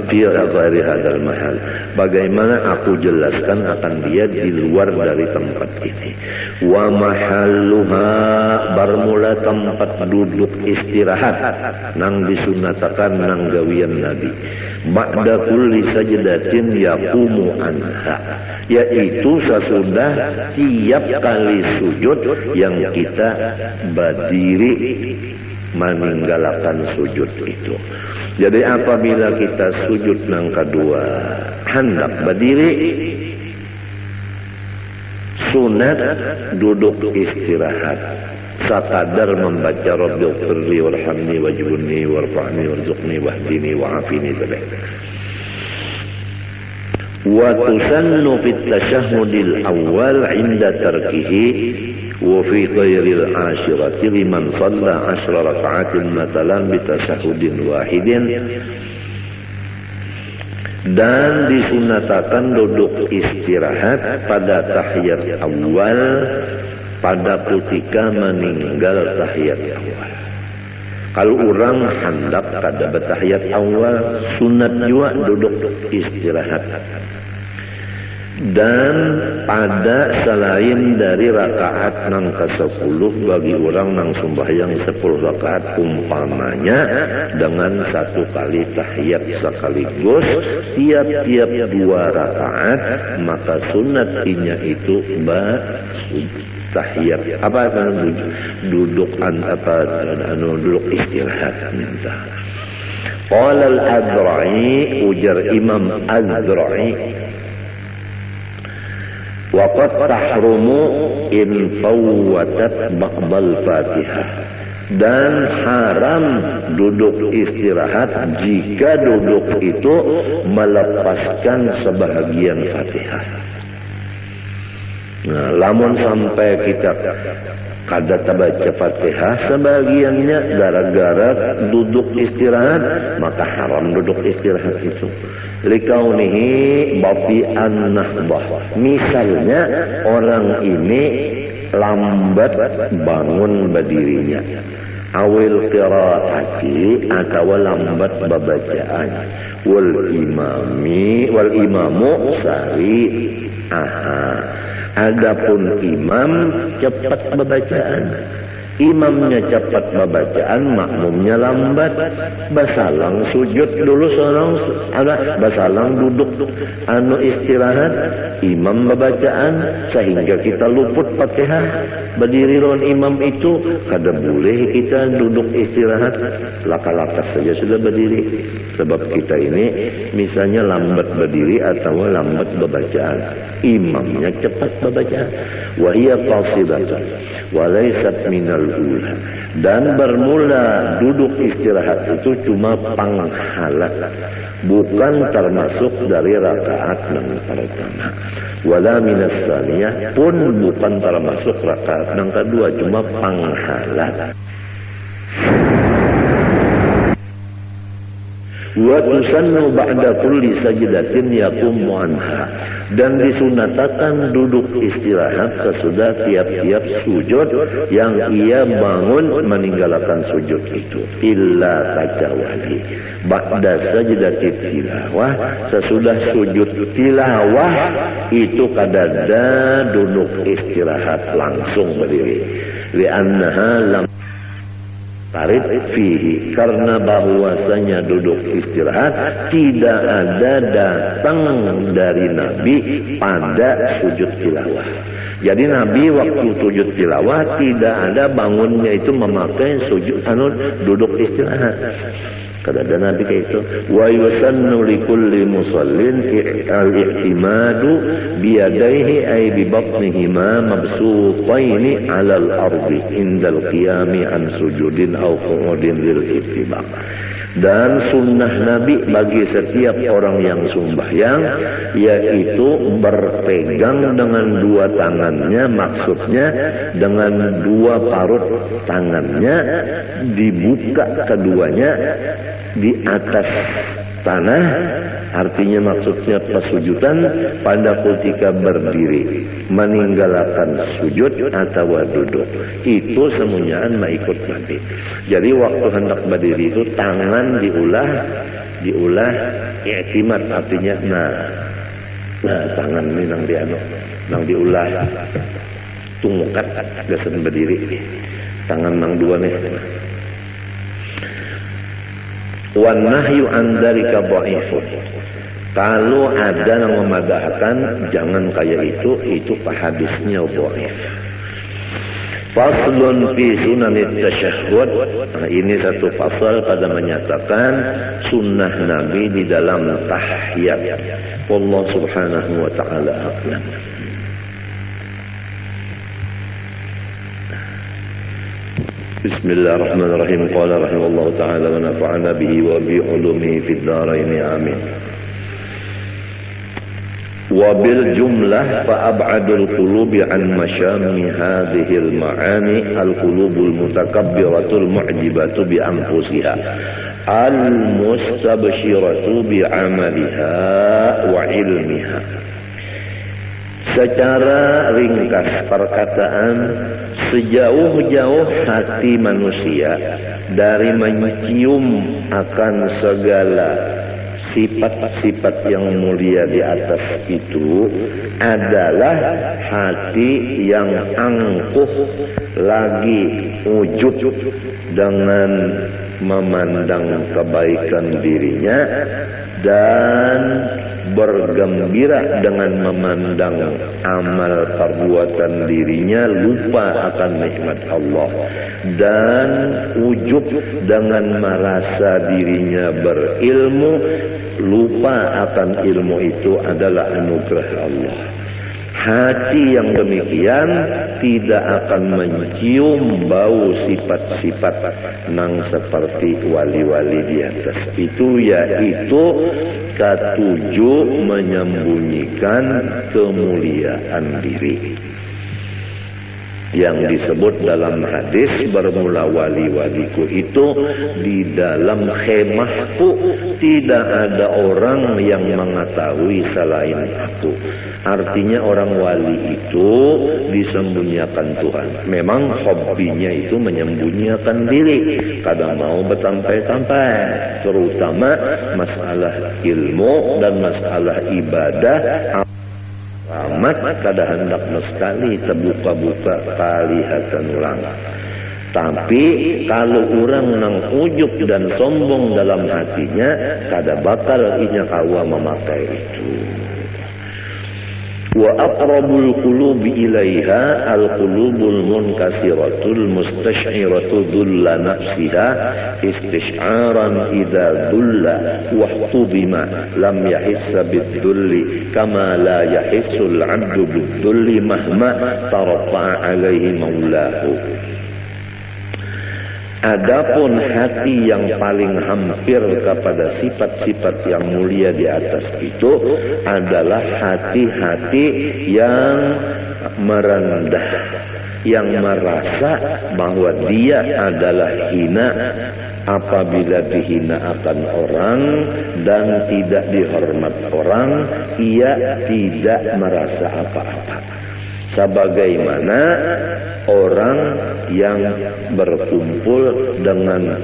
fi ghairi hadzal mahal, bagaimana aku jelaskan akan dia di luar dari tempat ini. Wa mahalluha, bermula tempat duduk istirahat nang disunatakan nang gawian Nabi. Ba'da kulli sajdatin yaqumu anha, yaitu sesudah tiap kali sujud yang kita berdiri meninggalkan sujud itu. Jadi apabila kita sujud nang kedua hendak berdiri, sunat duduk istirahat sekadar membaca Rabbil firli warhamni wajibni warfa'ni warzuqni wahdini wa'afini tadi. Wa tusannu fit tasyahhudil awal 'inda tarkihi wa fi ghairil ashirati liman shalla 10 raka'atin matalan bi tasyahhudin wahidin, dan disunatakan duduk istirahat pada tahiyat awal pada ketika meninggal tahiyat awal. Kalau orang hendak kada bertahiyat awal, sunat juga duduk istirahat. Dan pada selain dari rakaat nang ke-10 bagi orang nang sembahyang 10 rakaat umpamanya dengan satu kali tahiyat sekaligus tiap-tiap 2 rakaat, maka sunatnya itu tahiyat duduk duduk istirahat. Qala al-Adra'i, ujar Imam Adra'i, waqad tahrumu in fawwatat ba'dal Fatihah, dan haram duduk istirahat jika duduk itu melepaskan sebahagian Fatihah. Nah, lamun sampai kita kada baca Fatihah sebagiannya gara-gara duduk istirahat, maka haram duduk istirahat itu. Likaunihi bafi'an nahbah, misalnya orang ini lambat bangun berdirinya, awil qiraati atau lambat babacaan, wal imamu sari adapun imam cepat babacaan. Imamnya cepat bacaan, makmumnya lambat. Basalang sujud dulu seorang, basalang duduk istirahat. Imam bacaan sehingga kita luput Fatihah. Berdiri lawan imam itu kada boleh kita duduk istirahat. Laka-laka saja sudah berdiri. Sebab kita ini misalnya lambat berdiri atau lambat bacaan. Imamnya cepat bacaan. Wa hiya qasidatun wa laysat minal ula. Dan bermula duduk istirahat itu cuma panghala, bukan termasuk dari rakaat yang pertama. Wala minas tsaniyah pun bukan termasuk rakaat yang kedua, cuma panghala. Wa tusannu ba'da kulli sajdatin yaqumu anha. Dan disunatakan duduk istirahat sesudah tiap-tiap sujud yang ia bangun meninggalkan sujud itu. Illa kecuali ba'da sajdatit tilawah, sesudah sujud tilawah itu kadada duduk istirahat langsung berdiri. Li'annaha lam tarid fihi, karena bahwasanya duduk istirahat tidak ada datang dari Nabi pada sujud tilawah. Jadi Nabi waktu sujud tilawah tidak ada bangunnya itu memakai sujud duduk istirahat. Kada ada Nabi kayak itu. Wa yusannu likulli musallin al-i'timadu biyadaihi ay bi batnihima mabsutaini 'ala al-ardi indal qiyami an sujudin aw qu'udin lil ittibaq. Dan sunnah Nabi bagi setiap orang yang sembahyang yaitu berpegang dengan dua tangannya, maksudnya dengan dua parut tangannya dibuka keduanya di atas tanah, artinya maksudnya pesujudan pada ketika berdiri, meninggalkan sujud atau duduk. Itu semuanya ikut Nabi. Jadi waktu hendak berdiri itu tangan diulah i'timad, artinya nah tangan ini nang diulah tungkat gasan berdiri, tangan nang dua nih. Wan nahyu an dzalika dhaifun. Kalau ada yang memadahkan jangan kayak itu hadisnya dhaif. Faslun fi sunanit tasyahhud. Nah, ini satu pasal pada menyatakan sunnah Nabi di dalam tahiyat. Allah Subhanahu wa taala a'lam. Bismillahirrahmanirrahim. Qala rahimahullahu ta'ala wa nafa'ana bihi wa bi ulumihi fid dharain amin. Wa bil jumlah fa ab'adul qulubi an masyami hadhihi al ma'ani al qulubul mutakabbiratul mu'jibatu bi anfusiha al mustabshiratu bi 'amaliha wa ilmiha. Secara ringkas perkataan, sejauh-jauh hati manusia dari mencium akan segala sifat-sifat yang mulia di atas itu adalah hati yang angkuh lagi ujub dengan memandang kebaikan dirinya dan bergembira dengan memandang amal perbuatan dirinya, lupa akan nikmat Allah, dan ujub dengan merasa dirinya berilmu, lupa akan ilmu itu adalah anugerah Allah. Hati yang demikian tidak akan mencium bau sifat-sifat nang seperti wali-wali di atas itu, yaitu ketujuh menyembunyikan kemuliaan diri yang disebut dalam hadis, bermula wali-waliku itu di dalam khemahku tidak ada orang yang mengetahui selain aku. Artinya orang wali itu disembunyikan Tuhan. Memang hobinya itu menyembunyikan diri, kadang mau bersampai-sampai, terutama masalah ilmu dan masalah ibadah amat kada hendak sekali terbuka-buka kelihatan ulang. Tapi kalau orang nang ujub dan sombong dalam hatinya, kada bakal inya kawa memakai itu. Wa aqrabul qulubi ilaiha al-qulubul munkasiratul mustash'iratu dhulla nafsiha istish'aran idza dhulla wa hudima lam yahissa bid-dhulli kama la yahissul 'abdu bid-dhulli mahma tarafa'a 'alaihi maulahu. Adapun hati yang paling hampir kepada sifat-sifat yang mulia di atas itu adalah hati-hati yang merendah, yang merasa bahwa dia adalah hina apabila dihina akan orang dan tidak dihormat orang, ia tidak merasa apa-apa. Sebagaimana orang yang berkumpul dengan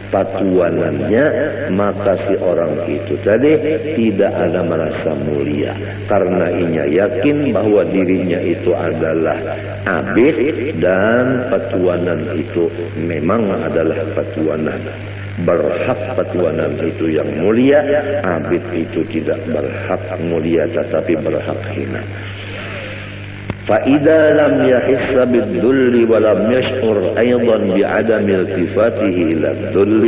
patuanannya, maka si orang itu tadi tidak ada merasa mulia karena ia yakin bahwa dirinya itu adalah abid dan patuanan itu memang adalah patuanan. Berhak patuanan itu yang mulia, abid itu tidak berhak mulia tetapi berhak hina. فَإِذَا لَمْ يَحِسَّ بِالذُّلِّ وَلَمْ يَشْعُرْ أَيْضًا بِعَدَمِ التفاته إلى الذُّلِّ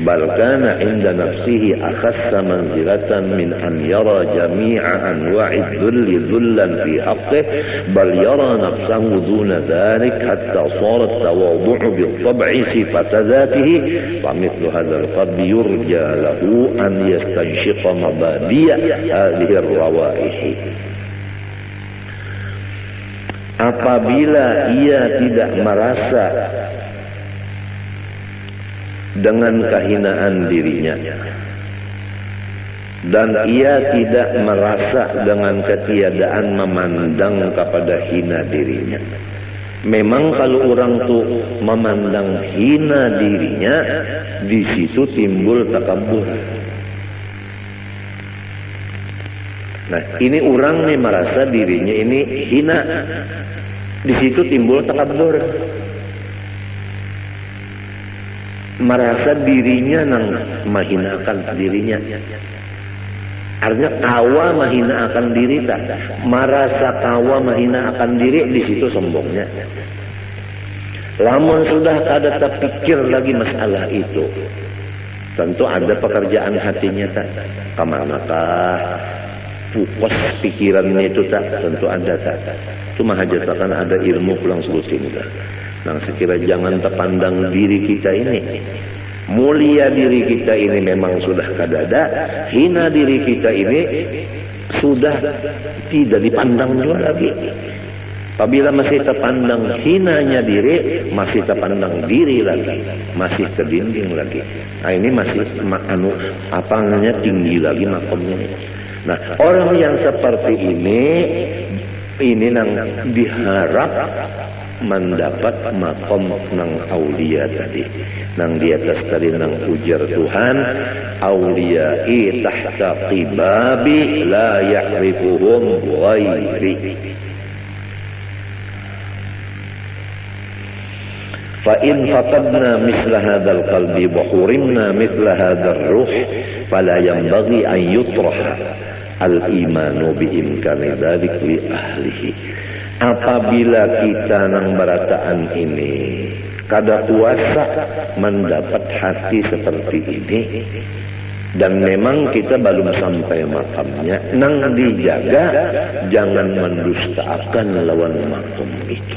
بَلْ كَانَ عِنْدَ نَفْسِهِ أَخَسَّ مَنزِلَةً مِنْ أَنْ يَرَى جَمِيعَ أَنْوَاعِ الذُّلِّ ذُلًّا فِي حَقِّهِ بَلْ يَرَى نَفْسَهُ دُونَ ذَلِكَ حَتَّى صَارَ التَّوَاضُعُ بِالطَّبْعِ صِفَةَ ذَاتِهِ فَمِثْلُ هَذَا الْقَلْبِ يُرْجَى لَهُ أَنْ يَسْتَنشِقَ مَبَادِئَ هَذِهِ الرَّوَائِحِ. Apabila ia tidak merasa dengan kehinaan dirinya dan ia tidak merasa dengan ketiadaan memandang kepada hina dirinya. Memang kalau orang tuh memandang hina dirinya, di situ timbul takabur. Nah, ini orang nih merasa dirinya ini hina. Di situ timbul takabur. Merasa dirinya nang mahinakan dirinya. Artinya kawa mahinakan diri tak. Merasa kawa mahinakan diri, di situ sombongnya. Lamun sudah kada terpikir lagi masalah itu, tentu ada pekerjaan hatinya tak. Kemanakah pukos pikirannya itu tak, tentu ada tak. Cuma hajatakan ada ilmu pulang sebutin tak. Nah, sekira jangan terpandang diri kita ini. Mulia diri kita ini memang sudah kadada, hina diri kita ini sudah tidak dipandang juga lagi. Apabila masih terpandang hinanya diri, masih terpandang diri lagi, masih ke dinding lagi. Nah, ini masih apa namanya, tinggi lagi makamnya. Nah, orang yang seperti ini nang diharap mendapat makom nang aulia tadi, nang di atas tadi nang ujar Tuhan, auliyai tahta qibabi la ya'rifuhum ghairi. فإن فقدنا مثل هذا القلب وحرمنا مثل هذا الروح فلا ينبغي أن يطرح الإيمان بإمكان ذلك لأهله. Apabila kita nang berataan ini kada kuasa mendapat hati seperti ini, dan memang kita belum sampai makamnya, nang dijaga jangan mendustakan lawan makam itu.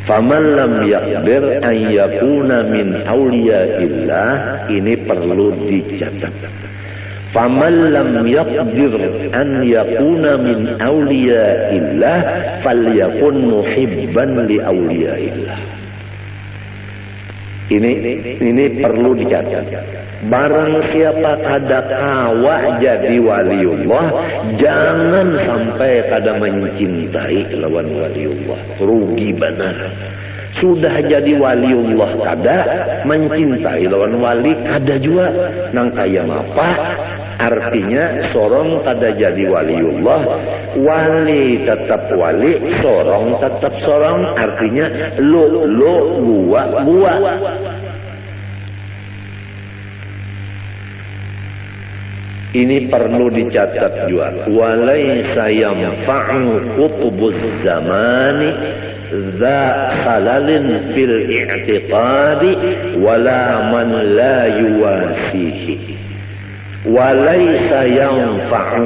Faman lam yaqdir an yakuna min awliyaillah, ini perlu dicatat. Faman lam yaqdir an yakuna min awliyaillah falyakun muhibban li awliyaillah. Ini perlu dicatat. Barang siapa kada kawa jadi waliullah, jangan sampai kada mencintai lawan waliullah. Rugi benar. Sudah jadi waliullah kada, mencintai lawan wali kada juga. Nang kaya apa? Artinya sorong kada jadi waliullah, wali tetap wali, sorong tetap sorong. Artinya lo gua. Ini perlu dicatat juga. Walaysa yanfa'u qutbuz zamani za khalalin fil i'tiqadi wala man la yuwasihi. Walaysa yanfa'u,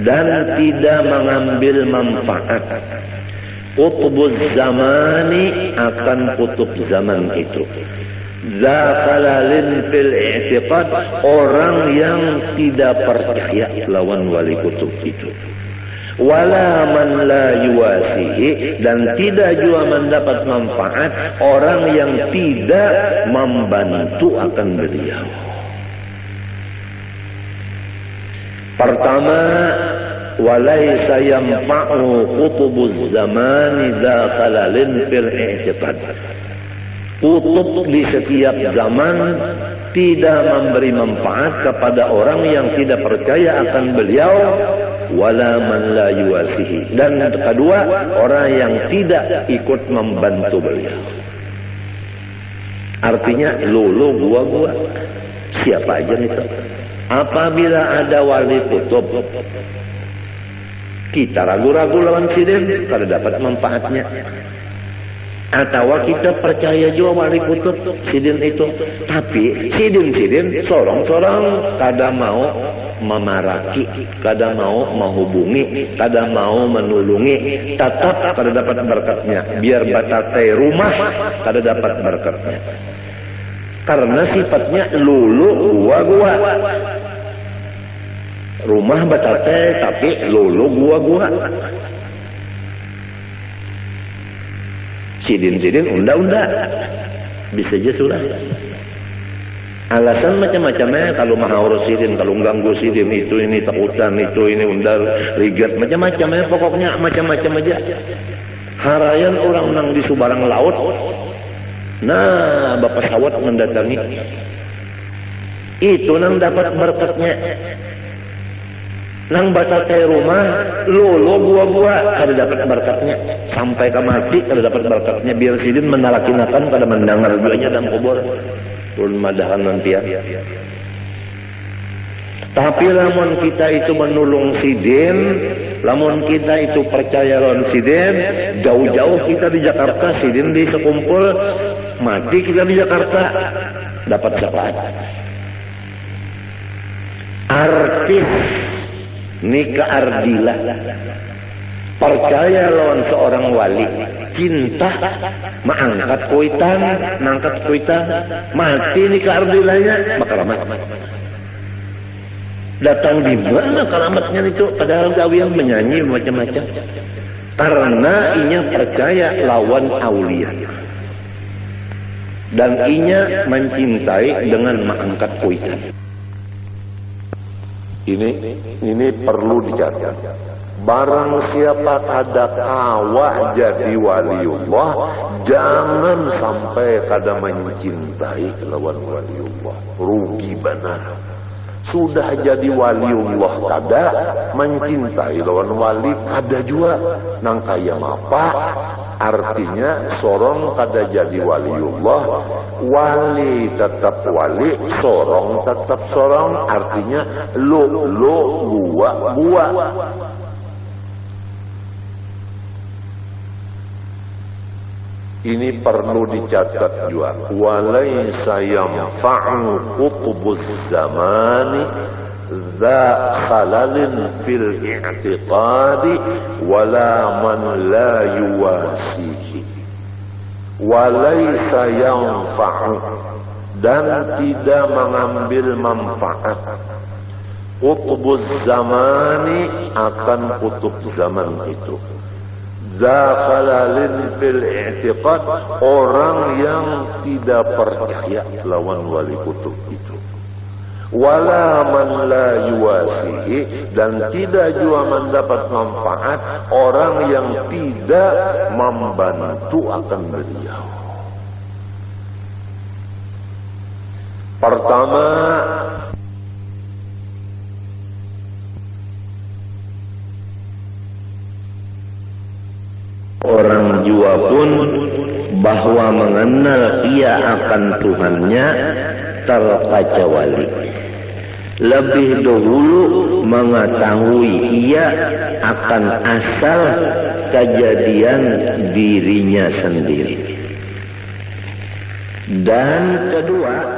dan tidak mengambil manfaat qutbuz zamani, akan kutub zaman itu. Zakhalalin fil i'tiqad, orang yang tidak percaya lawan wali kutub itu. Wala man la yuwasihi, dan tidak juga mendapat manfaat orang yang tidak membantu akan beliau. Pertama, walaysa yanfa'u qutubuz zamani zakhalalin fil i'tiqad. Kutub di setiap zaman tidak memberi manfaat kepada orang yang tidak percaya akan beliau, wala man la yuwasihi, dan kedua, orang yang tidak ikut membantu beliau. Artinya lulu gua siapa aja itu. Apabila ada wali kutub kita ragu-ragu lawan sidin, kada dapat manfaatnya. Atau kita percaya juga wali kutub sidin itu, tapi sidin sorong-sorong kada mau memaraki, kada mau menghubungi, kada mau menulungi, tetap kada dapat berkatnya. Biar batate rumah kada dapat berkatnya, karena sifatnya lulu gua. Rumah batate tapi lulu gua. Sidin unda bisa aja sudah. Alasan macam-macamnya, kalau maha urus sidin, kalau ganggu sidin itu, ini takutan itu, ini undar rigat, macam-macamnya, pokoknya macam-macam aja. Harayan orang nang di subarang laut, nah bapak sawat mendatangi, itu nang dapat berkatnya. Nang batal rumah, lolo gua ada dapat berkatnya. Sampai ke mati ada dapat berkatnya. Biar sidin menalakinakan pada mendengar duanya dan kubur. Ulun madahan nanti ya. Tapi lamun kita itu menulung sidin, lamun kita itu percaya lawan sidin, jauh-jauh kita di Jakarta, sidin di sekumpul, mati kita di Jakarta, dapat syafaat. Artis nikah ardilah, percaya lawan seorang wali, cinta, mengangkat kuitan, mati nikah ardilahnya, makaramat. Datang di mana keramatnya itu? Padahal gawian menyanyi macam-macam. Karena inya percaya lawan aulia, dan inya mencintai dengan mengangkat kuitan. Ini perlu dicatat. Barang siapa kada kawa jadi waliullah, jangan sampai kada mencintai lawan waliullah. Rugi benar. Sudah jadi waliullah kada, mencintai lawan wali kada juga. Nang kaya apa? Artinya sorong kada jadi waliullah, wali tetap wali, sorong tetap sorong. Artinya lo gua. Ini perlu dicatat juga. Walaysa yanfa'u qutbuz zamani za khalalin fil i'tiqadi wala man la yuwasihi. Walaysa yanfa'u, dan tidak mengambil manfaat qutbuz zamani, akan kutub zaman itu. Zakhalalin fil i'tiqad, orang yang tidak percaya lawan wali kutub itu. Wala man la yuwasihi, dan tidak juga mendapat manfaat orang yang tidak membantu akan beliau. Pertama, orang jua pun bahwa mengenal ia akan Tuhannya terkecuali. Lebih dahulu mengetahui ia akan asal kejadian dirinya sendiri. Dan kedua,